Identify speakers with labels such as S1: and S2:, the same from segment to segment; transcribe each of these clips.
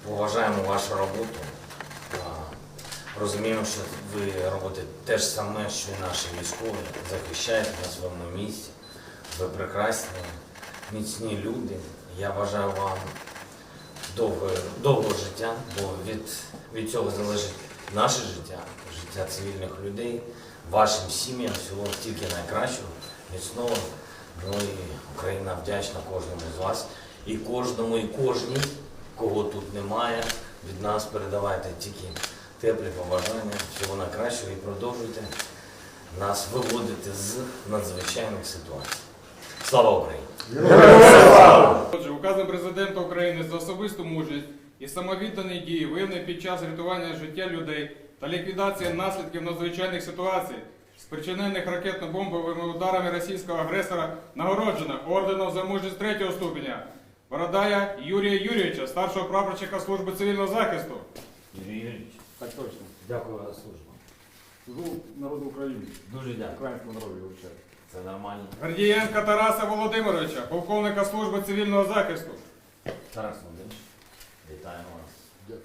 S1: поважаємо вашу роботу. Розуміємо, що ви робите те ж саме, що і наші військові, захищаєте на своєму місці. Ви прекрасні, міцні люди. Я бажаю вам довгого життя, бо від цього залежить наше життя, життя цивільних людей, вашим сім'ям всього тільки найкращого, міцного. Ну і Україна вдячна кожному з вас. І кожному, і кожній, кого тут немає, від нас передавайте тільки теплі побажання, всього найкращого і продовжуйте нас виводити з надзвичайних ситуацій. Слава Україні!
S2: Отже, указом Президента України за особисту мужність і самовіддані дії, виявлені під час рятування життя людей та ліквідації наслідків надзвичайних ситуацій, спричинених ракетно-бомбовими ударами російського агресора, нагороджено орденом за мужність 3-го ступеня Бородая Юрія Юрійовича, старшого прапорщика Служби цивільного захисту.
S1: Юрій Юрійович,
S3: Так точно.
S1: дякую за службу.
S3: Служу народу України.
S1: Дуже дякую.
S3: Українському народу вивчаю.
S1: Це нормально.
S2: Гордієнка Тараса Володимировича, полковника Служби цивільного захисту.
S1: Тарас Володимирович, вітаємо вас.
S3: Дякую.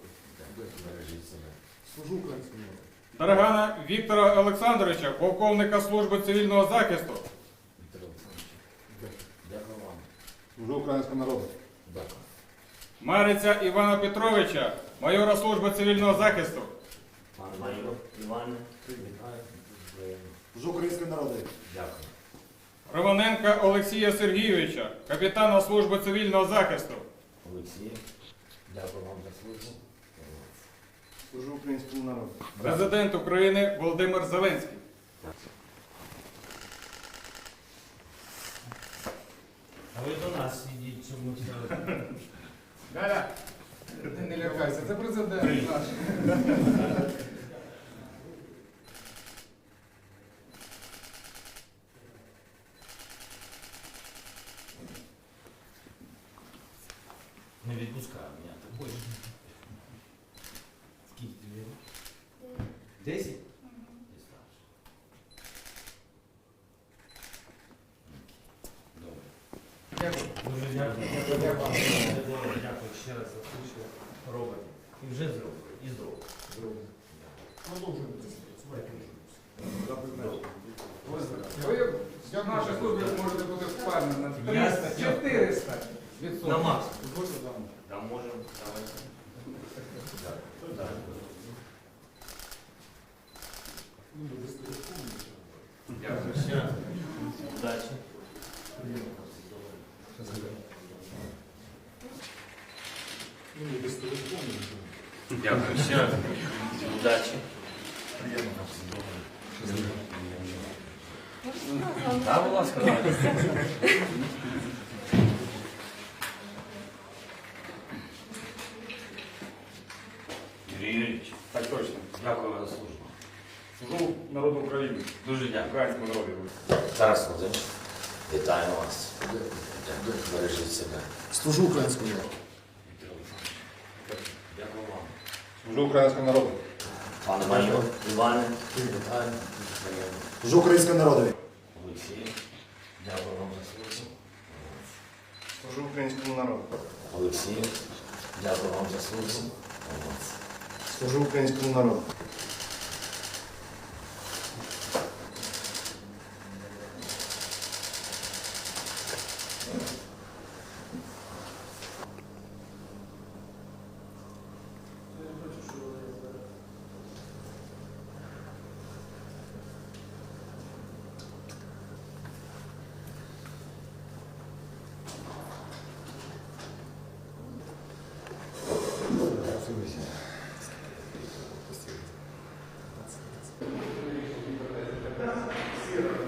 S1: Бережіть себе.
S3: Служу українському народу.
S2: Даргана Віктора Олександровича, полковника Служби цивільного захисту.
S1: Віктор Олександрович, дякую вам.
S3: Служу українському народу.
S1: Дякую.
S2: Мариця Івана Петровича, майора Служби цивільного захисту.
S1: Пане майор Іване, вітаю.
S3: Служу українському народу.
S1: Дякую.
S2: Романенка Олексія Сергійовича, капітана Служби цивільного захисту.
S1: Олексій, дякую вам за службу.
S3: Служу українському народу.
S2: Президент України Володимир Зеленський.
S1: А ви до нас ідіть, чому це?
S4: Галя, не лякайся, це президент наш.
S1: Не відпускаю мене такої. Скільки тобі? 10? Ти старший. Добре.
S4: Дякую.
S1: Дуже дякую. Дякую ще раз за те, що робите. І вже зробили. І зробили.
S3: Продовжуємо.
S4: Ви в нашій службі можете бути впевнені на
S1: Я
S4: 300-400%.
S1: На максимум. Да, можемо. Давайте. Дякую ще раз. Удачі. Дякую ще раз. Удачі. Так, будь ласка, давайте. Юрій Юрійович,
S3: Так точно.
S1: дякую за службу.
S3: Служу народу України.
S1: Дуже дякую.
S3: Українському народу.
S1: Тарас Володимирович, вітаємо вас. Дякую. Бережіть себе.
S3: Служу українському народу.
S1: Віктор Олександрович, дякую вам.
S3: Служу українському народу.
S1: Пане майор Іване, вітаю.
S3: Служу українському народу.
S1: Олексій, дякую вам за службу.
S3: Служу українському народу.
S1: Олексій, дякую вам за службу.
S3: Служу українському народу.
S4: Спасибо.